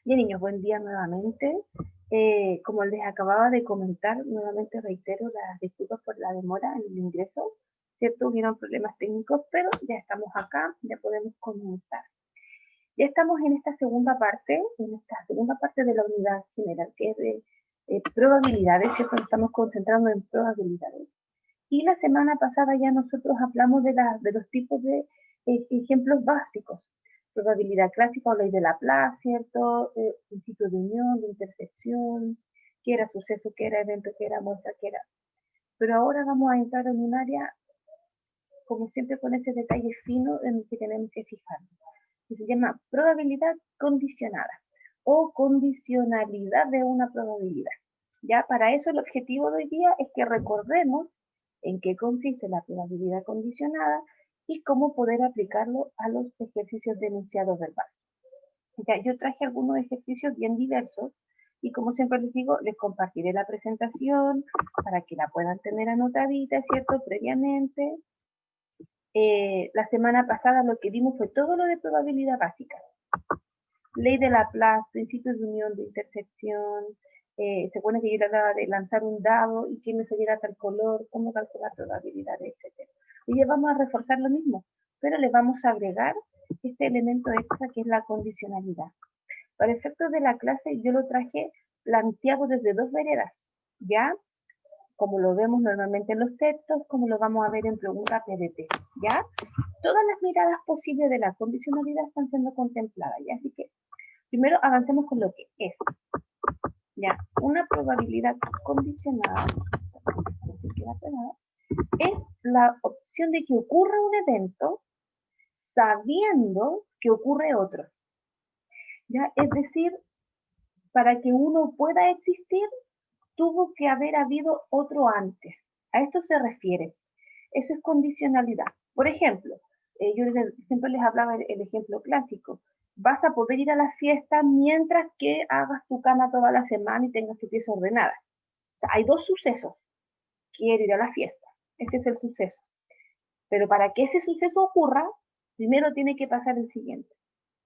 Bien, niños, buen día nuevamente. Como les acababa de comentar, nuevamente reitero las disculpas por la demora en el ingreso. Cierto, hubieron problemas técnicos, pero ya estamos acá, ya podemos comenzar. Ya estamos en esta segunda parte de la unidad general, que es de probabilidades, ¿cierto? Nos estamos concentrando en probabilidades. Y la semana pasada ya nosotros hablamos de los tipos de ejemplos básicos. Probabilidad clásica o ley de Laplace, ¿cierto? Principio de unión, de intersección, qué era suceso, qué era evento, qué era muestra, qué era. Pero ahora vamos a entrar en un área, como siempre, con ese detalle fino en el que tenemos que fijarnos, que se llama probabilidad condicionada o condicionalidad de una probabilidad. Ya para eso el objetivo de hoy día es que recordemos en qué consiste la probabilidad condicionada y cómo poder aplicarlo a los ejercicios de enunciado verbal. Ya, yo traje algunos ejercicios bien diversos y como siempre les digo, les compartiré la presentación para que la puedan tener anotadita, ¿cierto? Previamente. La semana pasada lo que vimos fue todo lo de probabilidad básica. Ley de Laplace, principios de unión, de intersección, se supone que yo trataba de lanzar un dado y que me saliera tal color, cómo calcular probabilidades, etc. Hoy vamos a reforzar lo mismo, pero le vamos a agregar este elemento extra que es la condicionalidad. Para efectos de la clase yo lo traje planteado desde dos veredas, ¿ya? Como lo vemos normalmente en los textos, como lo vamos a ver en pregunta PDT, ¿ya? Todas las miradas posibles de la condicionalidad están siendo contempladas, ¿ya? Así que primero avancemos con lo que es. Ya, una probabilidad condicionada es la opción de que ocurra un evento sabiendo que ocurre otro. ¿Ya? Es decir, para que uno pueda existir, tuvo que haber habido otro antes. A esto se refiere. Eso es condicionalidad. Por ejemplo, yo siempre les hablaba el ejemplo clásico. Vas a poder ir a la fiesta mientras que hagas tu cama toda la semana y tengas tu pieza ordenada. O sea, hay dos sucesos. Quiero ir a la fiesta. Ese es el suceso. Pero para que ese suceso ocurra, primero tiene que pasar el siguiente.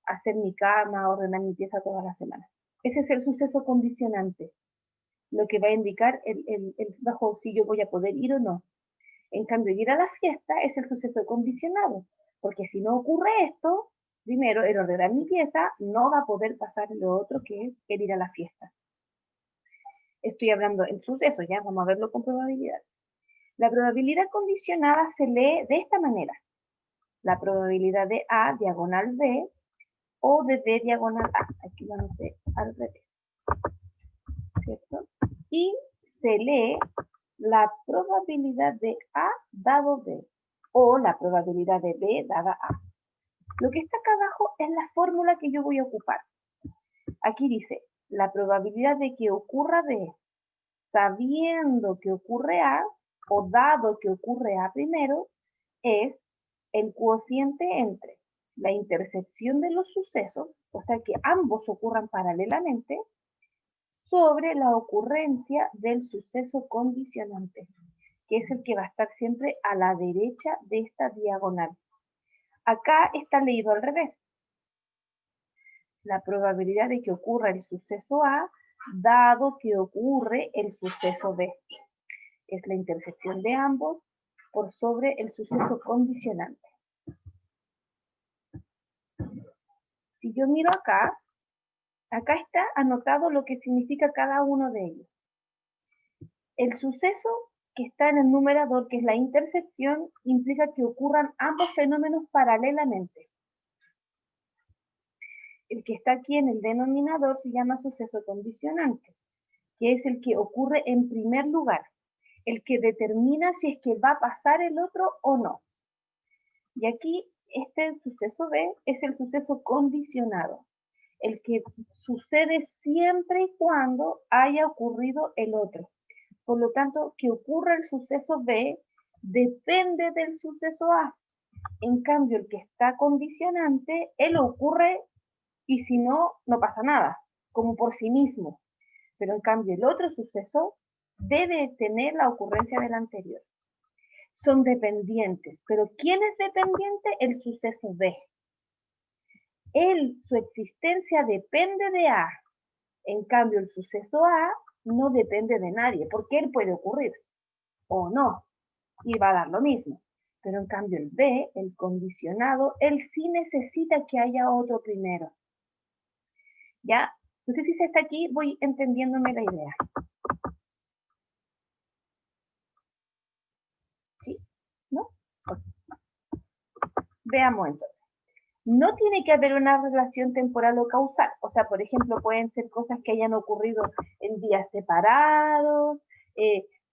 Hacer mi cama, ordenar mi pieza toda la semana. Ese es el suceso condicionante. Lo que va a indicar el bajo si yo voy a poder ir o no. En cambio, ir a la fiesta es el suceso condicionado, porque si no ocurre esto, primero, el ordenar mi pieza no va a poder pasar lo otro que es el ir a la fiesta. Estoy hablando en suceso, ya vamos a verlo con probabilidad. La probabilidad condicionada se lee de esta manera. La probabilidad de A diagonal B o de B diagonal A. Aquí lo anoté al revés. ¿Cierto? Y se lee la probabilidad de A dado B o la probabilidad de B dada A. Lo que está acá abajo es la fórmula que yo voy a ocupar. Aquí dice, la probabilidad de que ocurra B sabiendo que ocurre A o dado que ocurre A primero es el cociente entre la intersección de los sucesos, o sea que ambos ocurran paralelamente, sobre la ocurrencia del suceso condicionante, que es el que va a estar siempre a la derecha de esta diagonal. Acá está leído al revés. La probabilidad de que ocurra el suceso A, dado que ocurre el suceso B. Es la intersección de ambos por sobre el suceso condicionante. Si yo miro acá, acá está anotado lo que significa cada uno de ellos. El suceso que está en el numerador, que es la intersección, implica que ocurran ambos fenómenos paralelamente. El que está aquí en el denominador se llama suceso condicionante, que es el que ocurre en primer lugar, el que determina si es que va a pasar el otro o no. Y aquí este suceso B es el suceso condicionado, el que sucede siempre y cuando haya ocurrido el otro. Por lo tanto, que ocurra el suceso B depende del suceso A. En cambio, el que está condicionante, él ocurre y si no, no pasa nada, como por sí mismo. Pero en cambio, el otro suceso debe tener la ocurrencia del anterior. Son dependientes, pero ¿quién es dependiente? El suceso B. Su existencia depende de A. En cambio, el suceso A no depende de nadie, porque él puede ocurrir o no, y va a dar lo mismo. Pero en cambio el B, el condicionado, él sí necesita que haya otro primero. ¿Ya? No sé si se está aquí, voy entendiéndome la idea. ¿Sí? ¿No? Veamos entonces. No tiene que haber una relación temporal o causal. O sea, por ejemplo, pueden ser cosas que hayan ocurrido en días separados,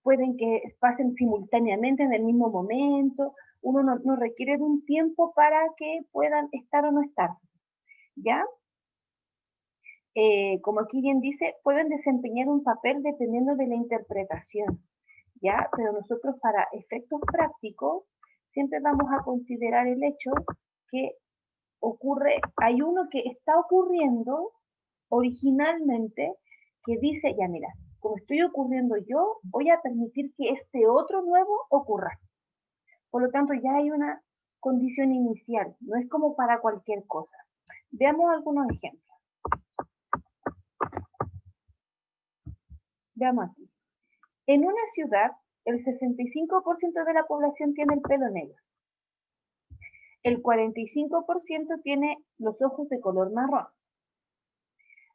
pueden que pasen simultáneamente en el mismo momento. Uno no requiere de un tiempo para que puedan estar o no estar. ¿Ya? Como aquí bien dice, pueden desempeñar un papel dependiendo de la interpretación. ¿Ya? Pero nosotros para efectos prácticos siempre vamos a considerar el hecho que hay uno que está ocurriendo originalmente que dice, ya mira, como estoy ocurriendo yo, voy a permitir que este otro nuevo ocurra. Por lo tanto, ya hay una condición inicial, no es como para cualquier cosa. Veamos algunos ejemplos. Veamos aquí. En una ciudad, el 65% de la población tiene el pelo negro. El 45% tiene los ojos de color marrón.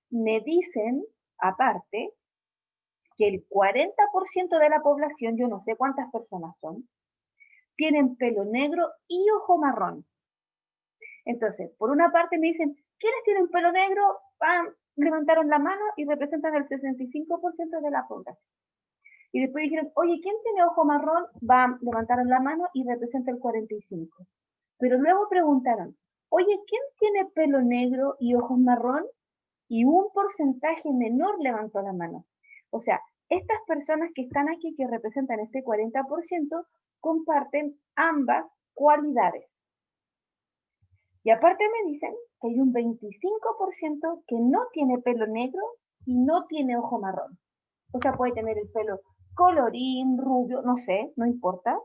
Me dicen, aparte, que el 40% de la población, yo no sé cuántas personas son, tienen pelo negro y ojo marrón. Entonces, por una parte me dicen, ¿quiénes tienen pelo negro? ¡Pam! Levantaron la mano y representan el 65% de la población. Y después dijeron, oye, ¿quién tiene ojo marrón? ¡Bam! Levantaron la mano y representa el 45%. Pero luego preguntaron, oye, ¿quién tiene pelo negro y ojos marrón? Y un porcentaje menor levantó la mano. O sea, estas personas que están aquí, que representan este 40%, comparten ambas cualidades. Y aparte me dicen que hay un 25% que no tiene pelo negro y no tiene ojo marrón. O sea, puede tener el pelo colorín, rubio, no sé, no importa.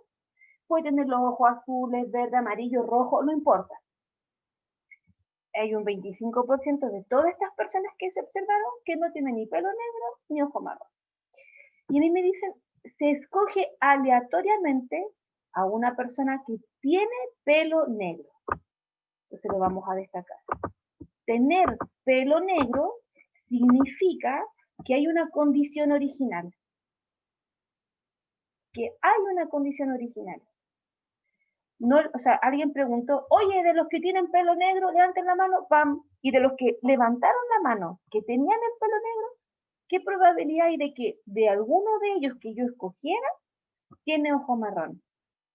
Puede tener los ojos azules, verde, amarillo, rojo, no importa. Hay un 25% de todas estas personas que se observaron que no tienen ni pelo negro ni ojo marrón. Y a mí me dicen, se escoge aleatoriamente a una persona que tiene pelo negro. Entonces lo vamos a destacar. Tener pelo negro significa que hay una condición original. Que hay una condición original. No, o sea, alguien preguntó, oye, de los que tienen pelo negro, levanten la mano, ¡pam! Y de los que levantaron la mano, que tenían el pelo negro, ¿qué probabilidad hay de que de alguno de ellos que yo escogiera tiene ojo marrón?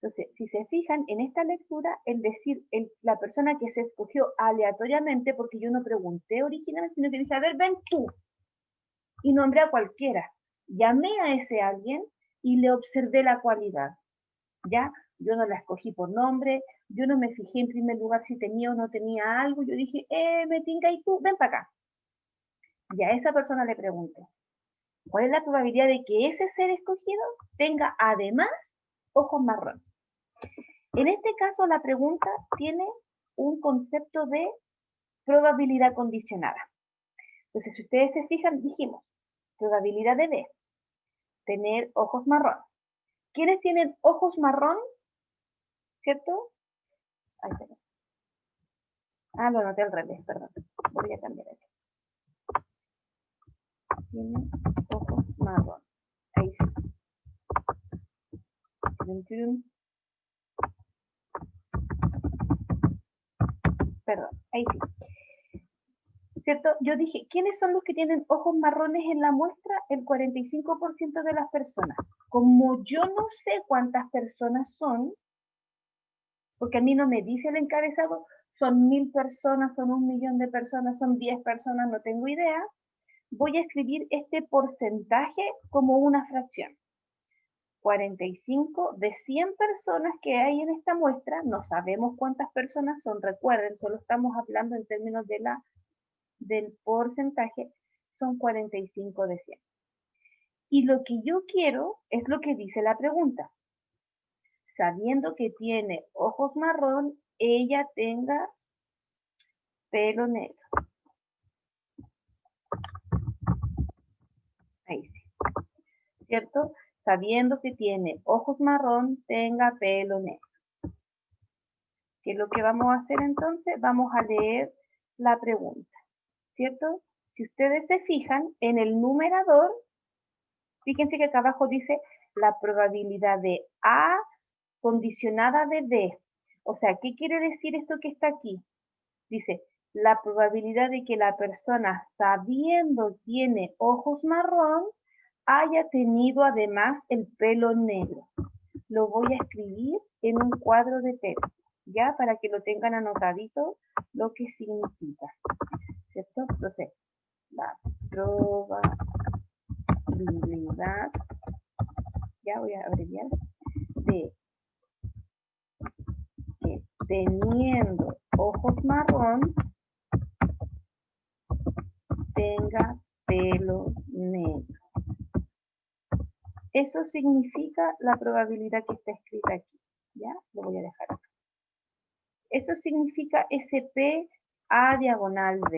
Entonces, si se fijan en esta lectura, el decir la persona que se escogió aleatoriamente, porque yo no pregunté originalmente, sino que dije, a ver, ven tú, y nombré a cualquiera. Llamé a ese alguien y le observé la cualidad. ¿Ya? Yo no la escogí por nombre, yo no me fijé en primer lugar si tenía o no tenía algo, yo dije, me tinga y tú, ven para acá. Y a esa persona le pregunté, ¿cuál es la probabilidad de que ese ser escogido tenga además ojos marrón? En este caso, la pregunta tiene un concepto de probabilidad condicionada. Entonces, si ustedes se fijan, dijimos, probabilidad de B, tener ojos marrón. ¿Quiénes tienen ojos marrón? ¿Cierto? Ahí está. Ah, lo anoté al revés, perdón. Voy a cambiar aquí. Tiene ojos marrón. Ahí sí. Perdón, ahí sí. ¿Cierto? Yo dije, ¿quiénes son los que tienen ojos marrones en la muestra? El 45% de las personas. Como yo no sé cuántas personas son, porque a mí no me dice el encabezado, son 1000 personas, son 1.000.000 de personas, son 10 personas, no tengo idea, voy a escribir este porcentaje como una fracción. 45 de 100 personas que hay en esta muestra, no sabemos cuántas personas son, recuerden, solo estamos hablando en términos del porcentaje, son 45 de 100. Y lo que yo quiero es lo que dice la pregunta. Sabiendo que tiene ojos marrón, ella tenga pelo negro. Ahí sí, ¿cierto? Sabiendo que tiene ojos marrón, tenga pelo negro. ¿Qué es lo que vamos a hacer entonces? Vamos a leer la pregunta, ¿cierto? Si ustedes se fijan, en el numerador, fíjense que acá abajo dice la probabilidad de A condicionada de B. O sea, ¿qué quiere decir esto que está aquí? Dice, la probabilidad de que la persona, sabiendo tiene ojos marrón, haya tenido además el pelo negro. Lo voy a escribir en un cuadro de texto, ya, para que lo tengan anotadito lo que significa, ¿cierto? Entonces, la probabilidad, ya voy a abreviar, de que teniendo ojos marrón, tenga pelo negro. Eso significa la probabilidad que está escrita aquí. ¿Ya? Lo voy a dejar acá. Eso significa SP A diagonal B.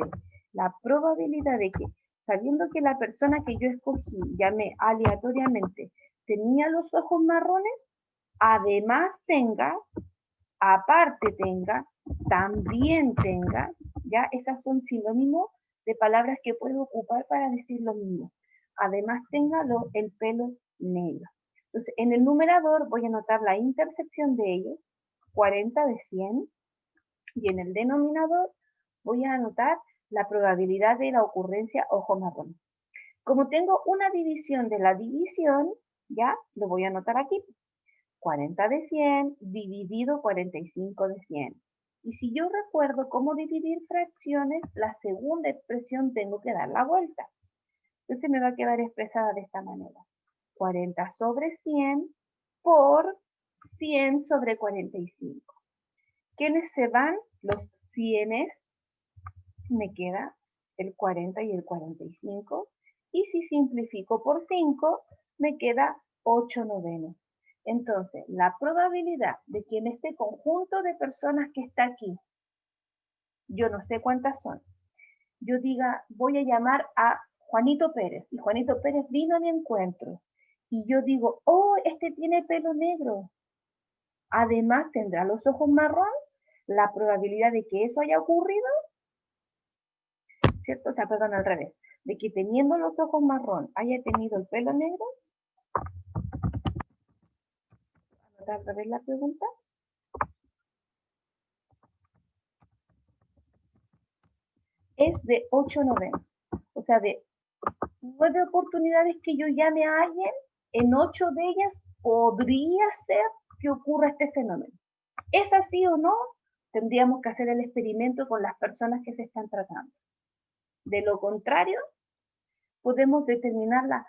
La probabilidad de que, sabiendo que la persona que yo escogí, llamé aleatoriamente, tenía los ojos marrones, además tenga, aparte tenga, también tenga, ¿ya? Esas son sinónimos de palabras que puedo ocupar para decir lo mismo. Además tenga el pelo negro. Entonces, en el numerador voy a anotar la intersección de ellos, 40 de 100, y en el denominador voy a anotar la probabilidad de la ocurrencia ojo marrón. Como tengo una división de la división, ya lo voy a anotar aquí. 40 de 100 dividido 45 de 100. Y si yo recuerdo cómo dividir fracciones, la segunda expresión tengo que dar la vuelta. Entonces me va a quedar expresada de esta manera. 40 sobre 100 por 100 sobre 45. ¿Quiénes se van? Los 100. Me queda el 40 y el 45. Y si simplifico por 5, me queda 8 novenos. Entonces, la probabilidad de que en este conjunto de personas que está aquí, yo no sé cuántas son, yo diga, voy a llamar a Juanito Pérez, y Juanito Pérez vino a mi encuentro, y yo digo, oh, este tiene pelo negro, además tendrá los ojos marrón, la probabilidad de que eso haya ocurrido, ¿cierto? O sea, perdón, al revés, de que teniendo los ojos marrón haya tenido el pelo negro, al revés la pregunta, es de 8 novenos. O sea, de 9 oportunidades que yo llame a alguien, en 8 de ellas podría ser que ocurra este fenómeno. ¿Es así o no? Tendríamos que hacer el experimento con las personas que se están tratando. De lo contrario, podemos determinar la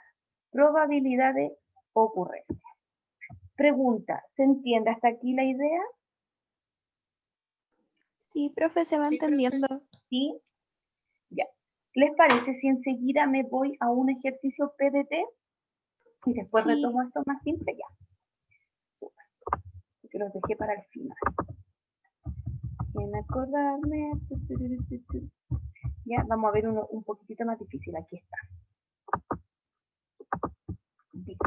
probabilidad de ocurrencia. Pregunta, ¿se entiende hasta aquí la idea? Sí, profe, se va entendiendo. ¿Sí? Ya. ¿Les parece si enseguida me voy a un ejercicio PDT? Y después Sí. retomo esto más simple, ya. Super. Que los dejé para el final. Sin acordarme. Ya, vamos a ver uno un poquitito más difícil. Aquí está. Dice,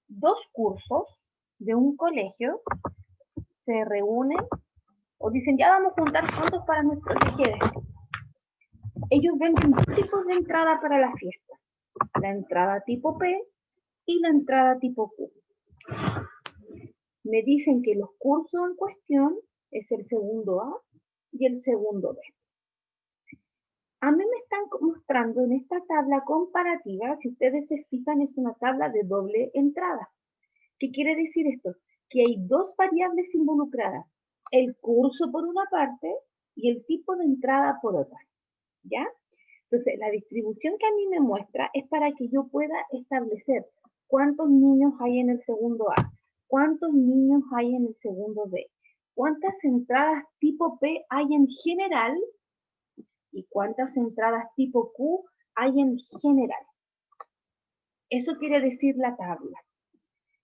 2 cursos de un colegio se reúnen o dicen, ya vamos a juntar fondos para nuestro viaje de estudio. Ellos venden 2 tipos de entrada para la fiesta. La entrada tipo P y la entrada tipo Q. Me dicen que los cursos en cuestión es el segundo A y el segundo B. A mí me están mostrando en esta tabla comparativa, si ustedes se fijan, es una tabla de doble entrada. ¿Qué quiere decir esto? Que hay 2 variables involucradas, el curso por una parte y el tipo de entrada por otra. ¿Ya? Entonces, la distribución que a mí me muestra es para que yo pueda establecer cuántos niños hay en el segundo A, cuántos niños hay en el segundo B, cuántas entradas tipo P hay en general y cuántas entradas tipo Q hay en general. Eso quiere decir la tabla.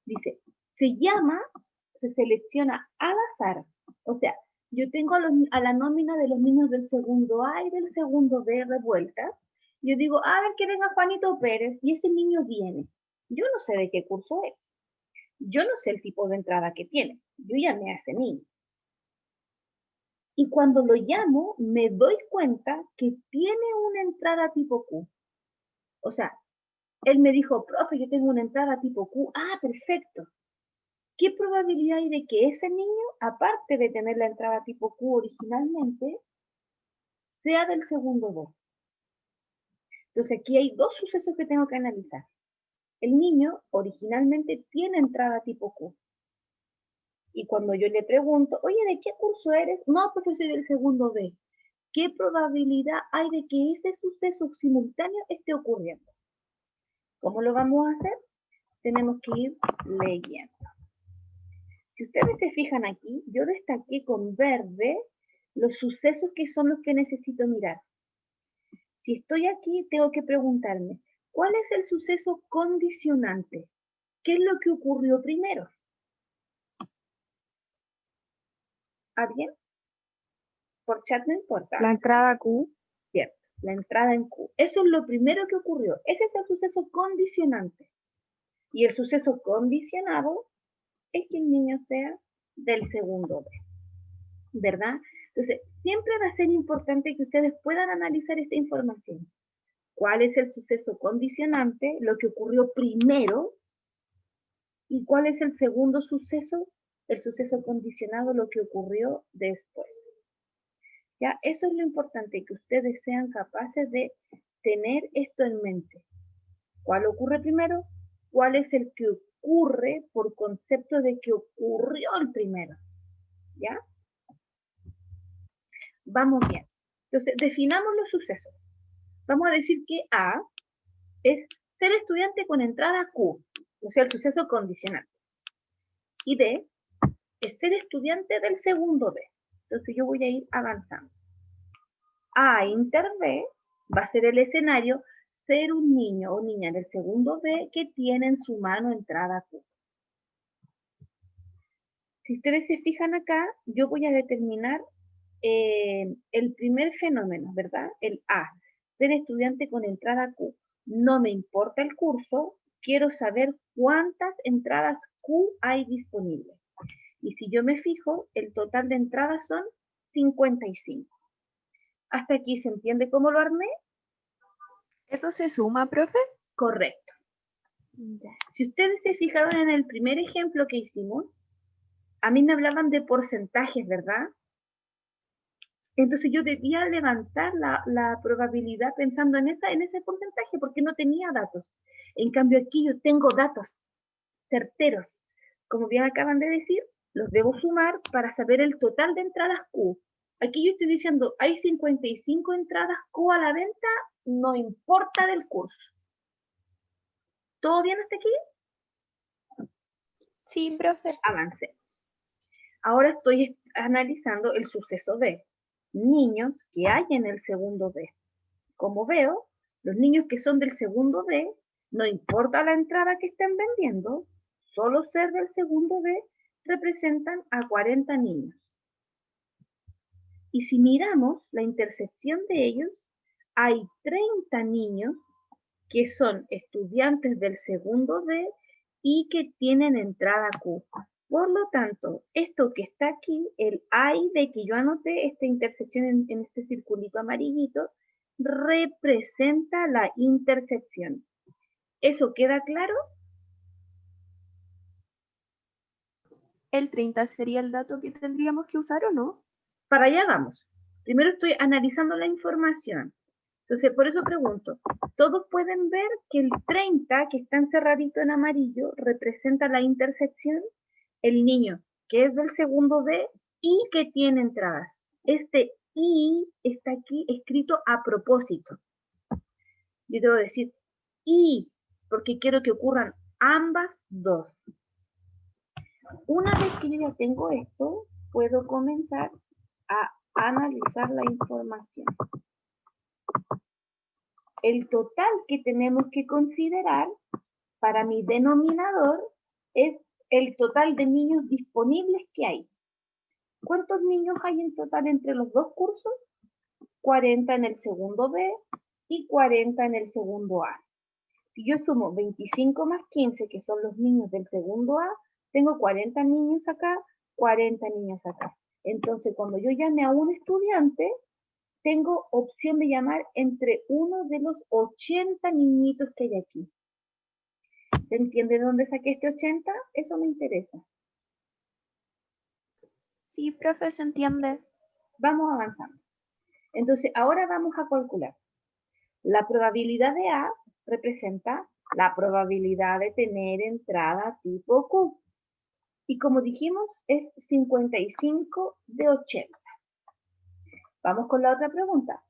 Dice, se selecciona al azar, o sea, yo tengo a la nómina de los niños del segundo A y del segundo B revueltas. Yo digo, a ver, que venga Juanito Pérez, y ese niño viene. Yo no sé de qué curso es. Yo no sé el tipo de entrada que tiene. Yo llamé a ese niño. Y cuando lo llamo, me doy cuenta que tiene una entrada tipo Q. O sea, él me dijo, profe, yo tengo una entrada tipo Q. Ah, perfecto. ¿Qué probabilidad hay de que ese niño, aparte de tener la entrada tipo Q originalmente, sea del segundo B? Entonces aquí hay dos sucesos que tengo que analizar. El niño originalmente tiene entrada tipo Q. Y cuando yo le pregunto, oye, ¿de qué curso eres? No, porque soy del segundo B. ¿Qué probabilidad hay de que ese suceso simultáneo esté ocurriendo? ¿Cómo lo vamos a hacer? Tenemos que ir leyendo. Si ustedes se fijan aquí, yo destaqué con verde los sucesos que son los que necesito mirar. Si estoy aquí, tengo que preguntarme, ¿cuál es el suceso condicionante? ¿Qué es lo que ocurrió primero? ¿Ah, bien? Por chat no importa. La entrada Q. Cierto, la entrada en Q. Eso es lo primero que ocurrió. Ese es el suceso condicionante. Y el suceso condicionado es que el niño sea del segundo B, ¿verdad? Entonces, siempre va a ser importante que ustedes puedan analizar esta información. ¿Cuál es el suceso condicionante? Lo que ocurrió primero. ¿Y cuál es el segundo suceso? El suceso condicionado, lo que ocurrió después. ¿Ya? Eso es lo importante, que ustedes sean capaces de tener esto en mente. ¿Cuál ocurre primero? ¿Cuál es el que ocurre por concepto de que ocurrió el primero? ¿Ya? Vamos bien. Entonces, definamos los sucesos. Vamos a decir que A es ser estudiante con entrada Q, o sea, el suceso condicional. Y D es ser estudiante del segundo B. Entonces yo voy a ir avanzando. A inter B va a ser el escenario ser un niño o niña del segundo B que tiene en su mano entrada Q. Si ustedes se fijan acá, yo voy a determinar el primer fenómeno, ¿verdad? El A, ser estudiante con entrada Q. No me importa el curso, quiero saber cuántas entradas Q hay disponibles. Y si yo me fijo, el total de entradas son 55. ¿Hasta aquí se entiende cómo lo armé? ¿Eso se suma, profe? Correcto. Ya. Si ustedes se fijaron en el primer ejemplo que hicimos, a mí me hablaban de porcentajes, ¿verdad? Entonces yo debía levantar la probabilidad pensando en ese porcentaje porque no tenía datos. En cambio aquí yo tengo datos certeros. Como bien acaban de decir, los debo sumar para saber el total de entradas Q. Aquí yo estoy diciendo, hay 55 entradas Q a la venta, no importa del curso. ¿Todo bien hasta aquí? Sí, profe. Avancé. Ahora estoy analizando el suceso B. Niños que hay en el segundo B. Como veo, los niños que son del segundo B, no importa la entrada que estén vendiendo, solo ser del segundo B representan a 40 niños. Y si miramos la intersección de ellos, hay 30 niños que son estudiantes del segundo B y que tienen entrada Q. Por lo tanto, esto que está aquí, el I de que yo anoté, esta intersección en este circulito amarillito, representa la intersección. ¿Eso queda claro? ¿El 30 sería el dato que tendríamos que usar o no? Para allá vamos. Primero estoy analizando la información. Entonces, por eso pregunto, todos pueden ver que el 30, que está encerradito en amarillo, representa la intersección, el niño que es del segundo B y que tiene entradas. Este y está aquí escrito a propósito. Yo debo decir y, porque quiero que ocurran ambas dos. Una vez que yo ya tengo esto, puedo comenzar a analizar la información. El total que tenemos que considerar para mi denominador es el total de niños disponibles que hay. ¿Cuántos niños hay en total entre los dos cursos? 40 en el segundo B y 40 en el segundo A. Si yo sumo 25 más 15, que son los niños del segundo A, tengo 40 niños acá, 40 niños acá. Entonces, cuando yo llame a un estudiante, tengo opción de llamar entre uno de los 80 niñitos que hay aquí. ¿Se entiende de dónde saqué este 80? Eso me interesa. Sí, profe, se entiende. Vamos avanzando. Entonces, ahora vamos a calcular. La probabilidad de A representa la probabilidad de tener entrada tipo Q. Y como dijimos, es 55 de 80. Vamos con la otra pregunta.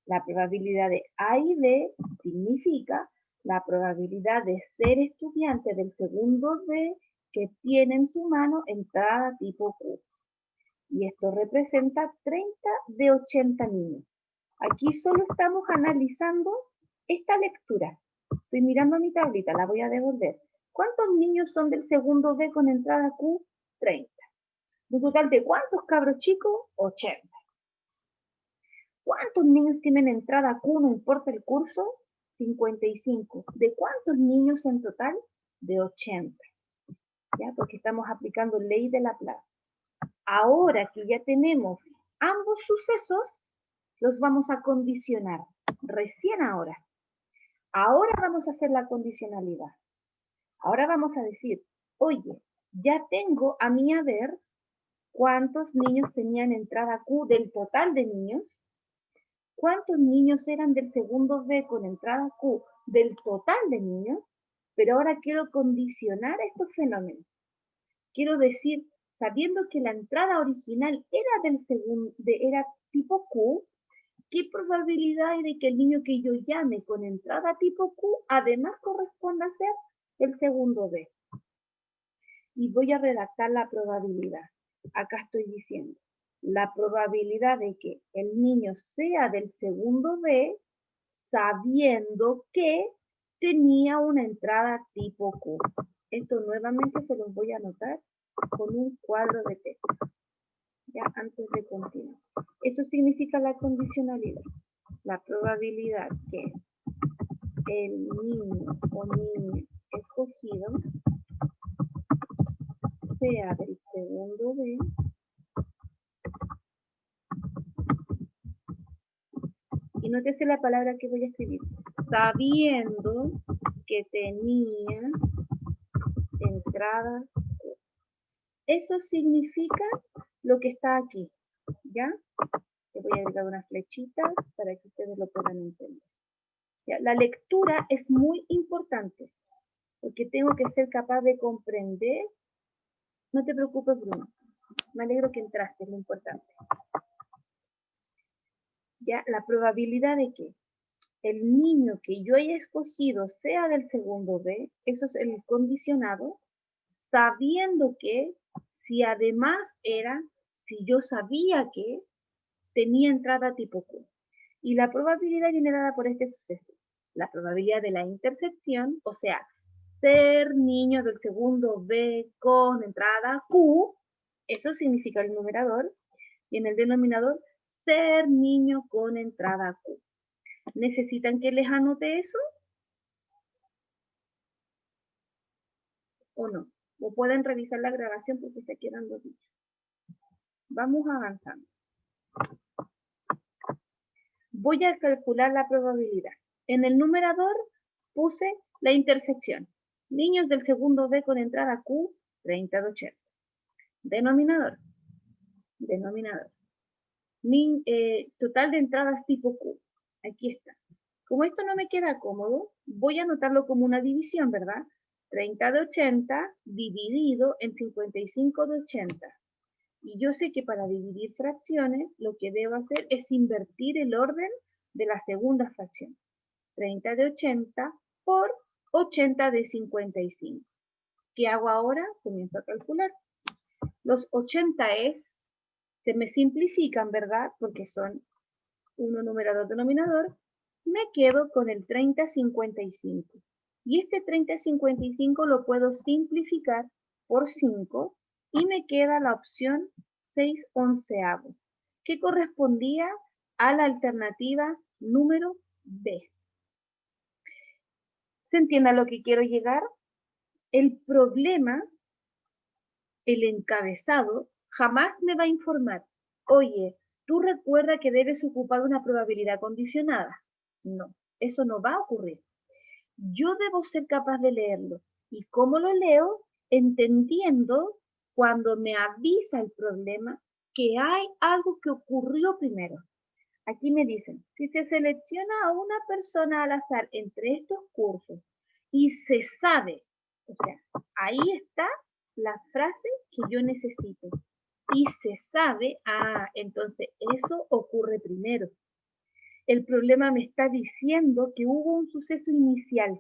La probabilidad de A y B significa la probabilidad de ser estudiante del segundo B que tiene en su mano entrada tipo Q. Y esto representa 30 de 80 niños. Aquí solo estamos analizando esta lectura. Estoy mirando mi tablita, la voy a devolver. ¿Cuántos niños son del segundo B con entrada Q? 30. ¿Un total de cuántos cabros chicos? 80. ¿Cuántos niños tienen entrada Q, no importa el curso? 55. ¿De cuántos niños en total? De 80. ¿Ya? Porque estamos aplicando ley de Laplace. Ahora que ya tenemos ambos sucesos, los vamos a condicionar. Recién ahora. Ahora vamos a hacer la condicionalidad. Ahora vamos a decir, oye, ya tengo a mi haber cuántos niños tenían entrada Q del total de niños, cuántos niños eran del segundo B con entrada Q del total de niños, pero ahora quiero condicionar estos fenómenos. Quiero decir, sabiendo que la entrada original era tipo Q, ¿qué probabilidad hay de que el niño que yo llame con entrada tipo Q además corresponda a ser el segundo B? Y voy a redactar la probabilidad. Acá estoy diciendo, la probabilidad de que el niño sea del segundo B sabiendo que tenía una entrada tipo Q. Esto nuevamente se los voy a anotar con un cuadro de texto, ya antes de continuar. Eso significa la condicionalidad. La probabilidad que el niño o niña escogido sea del segundo B y nótese la palabra que voy a escribir, sabiendo que tenía entrada. Eso significa lo que está aquí, ¿ya? Le voy a agregar unas flechitas para que ustedes lo puedan entender. ¿Ya? La lectura es muy importante, porque tengo que ser capaz de comprender. No te preocupes, Bruno. Me alegro que entraste, es lo importante. ¿Ya? La probabilidad de que el niño que yo haya escogido sea del segundo B, eso es el condicionado, sabiendo que, si además era, si yo sabía que tenía entrada tipo Q. Y la probabilidad viene dada por este suceso. La probabilidad de la intersección, o sea, ser niño del segundo B con entrada Q, eso significa el numerador, y en el denominador, ser niño con entrada Q. ¿Necesitan que les anote eso? ¿O no? O pueden revisar la grabación porque se quedan los dichos. Vamos avanzando. Voy a calcular la probabilidad. En el numerador puse la intersección. Niños del segundo B con entrada Q, 30 de 80. Denominador. Total de entradas tipo Q. Aquí está. Como esto no me queda cómodo, voy a anotarlo como una división, ¿verdad? 30 de 80 dividido en 55 de 80. Y yo sé que para dividir fracciones, lo que debo hacer es invertir el orden de la segunda fracción. 30 de 80 por 80 de 55. ¿Qué hago ahora? Comienzo a calcular. Los 80 se me simplifican, ¿verdad? Porque son uno numerador denominador. Me quedo con el 30/55. Y este 30/55 lo puedo simplificar por 5 y me queda la opción 6/11, que correspondía a la alternativa número B. ¿Se entiende a lo que quiero llegar? El problema, el encabezado, jamás me va a informar, oye, tú recuerda que debes ocupar una probabilidad condicionada. No, eso no va a ocurrir. Yo debo ser capaz de leerlo. ¿Y cómo lo leo? Entendiendo cuando me avisa el problema que hay algo que ocurrió primero. Aquí me dicen, si se selecciona a una persona al azar entre estos cursos y se sabe, o sea, ahí está la frase que yo necesito. Y se sabe, entonces eso ocurre primero. El problema me está diciendo que hubo un suceso inicial,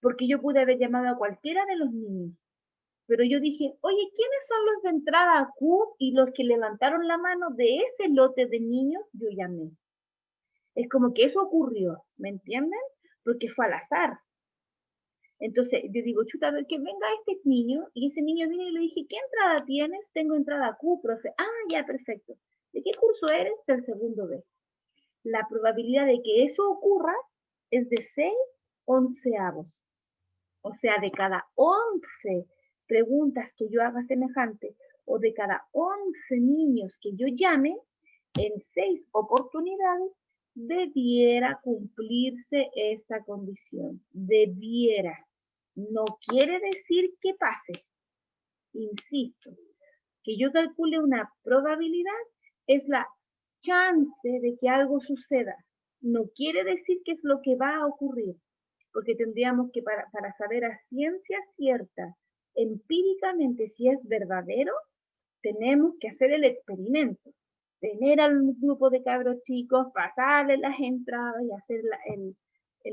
porque yo pude haber llamado a cualquiera de los niños, pero yo dije, oye, ¿quiénes son los de entrada a Q? Y los que levantaron la mano de ese lote de niños, yo llamé. Es como que eso ocurrió, ¿me entienden? Porque fue al azar. Entonces yo digo, chuta, a ver, que venga este niño, y ese niño vino y le dije, ¿qué entrada tienes? Tengo entrada Q, profe. Ah, ya, perfecto. ¿De qué curso eres? Del segundo B. La probabilidad de que eso ocurra es de 6/11. O sea, de cada 11 preguntas que yo haga semejante, o de cada 11 niños que yo llame, en 6 oportunidades debiera cumplirse esta condición. Debiera. No quiere decir que pase. Insisto, que yo calcule una probabilidad es la chance de que algo suceda. No quiere decir que es lo que va a ocurrir, porque tendríamos que, para saber a ciencia cierta, empíricamente si es verdadero, tenemos que hacer el experimento. Tener al grupo de cabros chicos, pasarles las entradas y hacer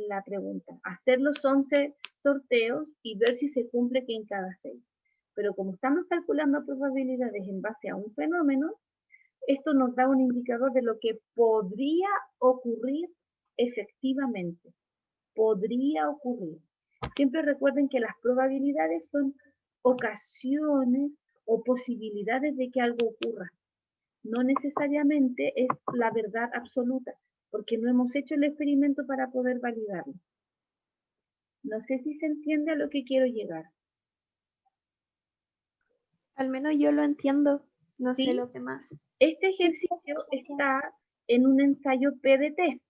la pregunta. Hacer los 11 sorteos y ver si se cumple que en cada 6. Pero como estamos calculando probabilidades en base a un fenómeno, esto nos da un indicador de lo que podría ocurrir efectivamente. Podría ocurrir. Siempre recuerden que las probabilidades son ocasiones o posibilidades de que algo ocurra. No necesariamente es la verdad absoluta, porque no hemos hecho el experimento para poder validarlo. No sé si se entiende a lo que quiero llegar. Al menos yo lo entiendo, no sé ¿Sí? lo demás. Este ejercicio está en un ensayo PDT,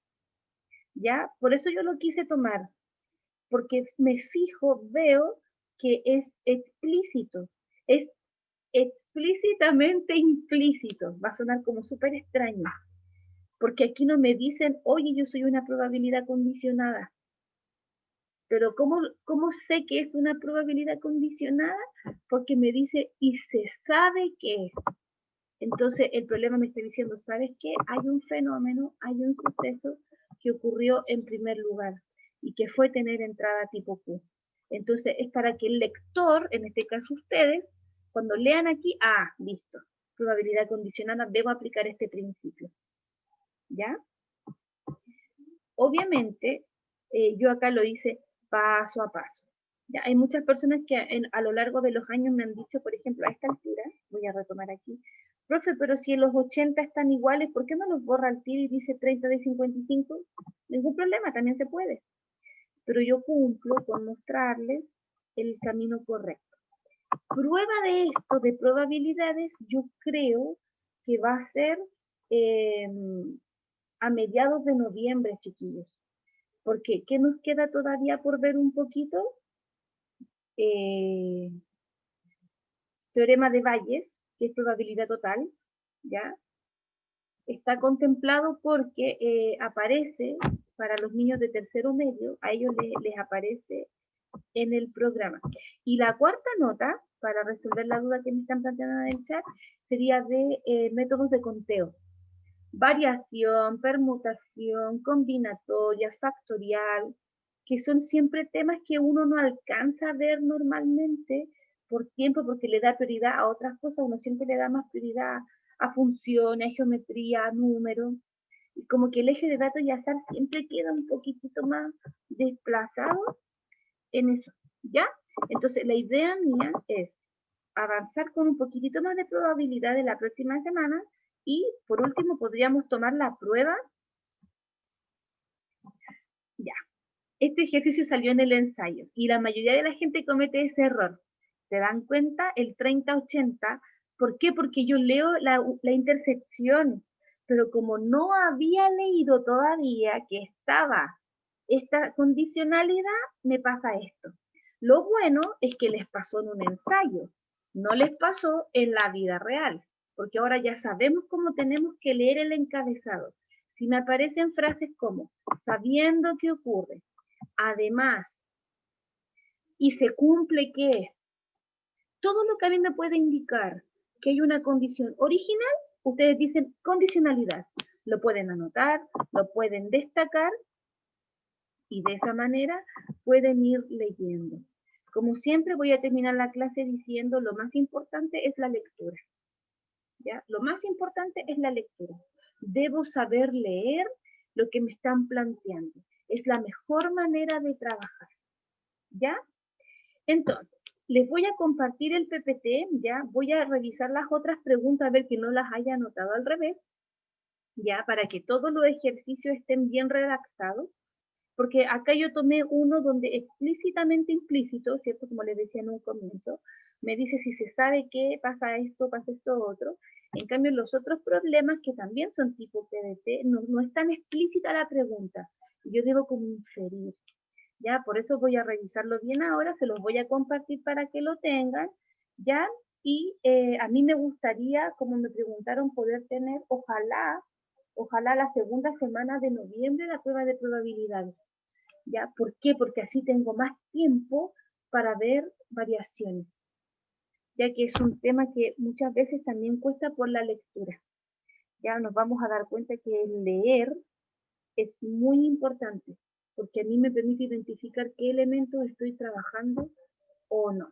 ¿ya? Por eso yo lo quise tomar, porque me fijo, veo que es explícito, es explícitamente implícito. Va a sonar como súper extraño, porque aquí no me dicen, oye, yo soy una probabilidad condicionada. Pero ¿cómo sé que es una probabilidad condicionada? Porque me dice, y se sabe que es. Entonces el problema me está diciendo, ¿sabes qué? Hay un fenómeno, hay un suceso que ocurrió en primer lugar y que fue tener entrada tipo Q. Entonces es para que el lector, en este caso ustedes, cuando lean aquí, listo, probabilidad condicionada, debo aplicar este principio. ¿Ya? Obviamente, yo acá lo hice paso a paso. Ya, hay muchas personas que a lo largo de los años me han dicho, por ejemplo, a esta altura, voy a retomar aquí, profe, pero si en los 80 están iguales, ¿por qué no los borra al tiro y dice 30 de 55? Ningún problema, también se puede. Pero yo cumplo con mostrarles el camino correcto. Prueba de esto, de probabilidades, yo creo que va a ser a mediados de noviembre, chiquillos. Porque, ¿qué nos queda todavía por ver un poquito? Teorema de Bayes, que es probabilidad total, ¿ya? Está contemplado porque aparece para los niños de tercero medio, a ellos les aparece en el programa. Y la cuarta nota, para resolver la duda que me están planteando en el chat, sería de métodos de conteo. Variación, permutación, combinatoria, factorial, que son siempre temas que uno no alcanza a ver normalmente por tiempo, porque le da prioridad a otras cosas, uno siempre le da más prioridad a funciones, a geometría, a números, y como que el eje de datos y azar siempre queda un poquitito más desplazado en eso, ¿ya? Entonces la idea mía es avanzar con un poquitito más de probabilidad de la próxima semana y por último podríamos tomar la prueba. Ya, este ejercicio salió en el ensayo y la mayoría de la gente comete ese error. ¿Se dan cuenta? El 30-80. ¿Por qué? Porque yo leo la intersección, pero como no había leído todavía que estaba esta condicionalidad, me pasa esto. Lo bueno es que les pasó en un ensayo, no les pasó en la vida real, porque ahora ya sabemos cómo tenemos que leer el encabezado. Si me aparecen frases como, sabiendo qué ocurre, además, y se cumple que, todo lo que a mí me puede indicar que hay una condición original, ustedes dicen condicionalidad. Lo pueden anotar, lo pueden destacar y de esa manera pueden ir leyendo. Como siempre voy a terminar la clase diciendo lo más importante es la lectura. ¿Ya? Lo más importante es la lectura. Debo saber leer lo que me están planteando. Es la mejor manera de trabajar. ¿Ya? Entonces, les voy a compartir el PPT, ya voy a revisar las otras preguntas, a ver que no las haya anotado al revés, ya para que todos los ejercicios estén bien redactados, porque acá yo tomé uno donde explícitamente implícito, ¿cierto? Como les decía en un comienzo, me dice si se sabe qué, pasa esto otro. En cambio, los otros problemas que también son tipo PDT, no es tan explícita la pregunta. Yo debo como inferir. ¿Ya? Por eso voy a revisarlo bien ahora, se los voy a compartir para que lo tengan, ¿ya? Y a mí me gustaría, como me preguntaron, poder tener, ojalá la segunda semana de noviembre la prueba de probabilidades, ¿ya? ¿Por qué? Porque así tengo más tiempo para ver variaciones, ya que es un tema que muchas veces también cuesta por la lectura. Ya nos vamos a dar cuenta que el leer es muy importante, porque a mí me permite identificar qué elementos estoy trabajando o no.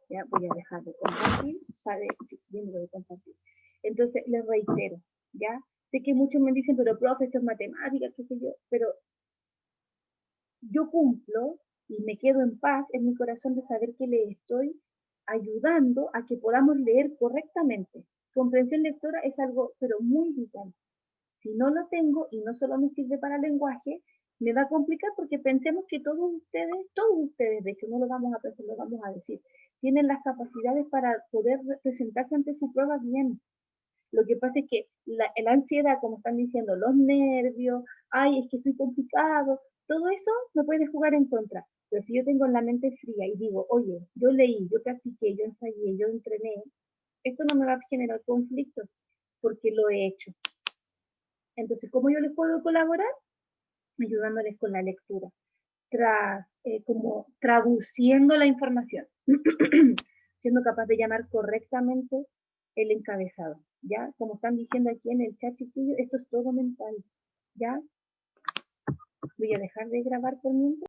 Ya voy a dejar de compartir, ¿sabe? Sí, bien lo de compartir. Entonces, les reitero, ¿ya? Sé que muchos me dicen, pero profe, esto es matemática, qué sé yo, pero yo cumplo y me quedo en paz en mi corazón de saber que le estoy ayudando a que podamos leer correctamente. Comprensión lectora es algo, pero muy vital. Si no lo tengo y no solo me sirve para lenguaje, me va a complicar porque pensemos que todos ustedes, de hecho no lo vamos a pensar, lo vamos a decir, tienen las capacidades para poder presentarse ante su prueba bien. Lo que pasa es que la ansiedad, como están diciendo, los nervios, ay, es que estoy complicado, todo eso me puede jugar en contra. Pero si yo tengo la mente fría y digo, oye, yo leí, yo practiqué, yo ensayé, yo entrené, esto no me va a generar conflictos porque lo he hecho. Entonces, ¿cómo yo les puedo colaborar? Ayudándoles con la lectura, como traduciendo la información, siendo capaz de llamar correctamente el encabezado, ¿ya? Como están diciendo aquí en el chat, chiquillos, esto es todo mental, ¿ya? Voy a dejar de grabar por mientras.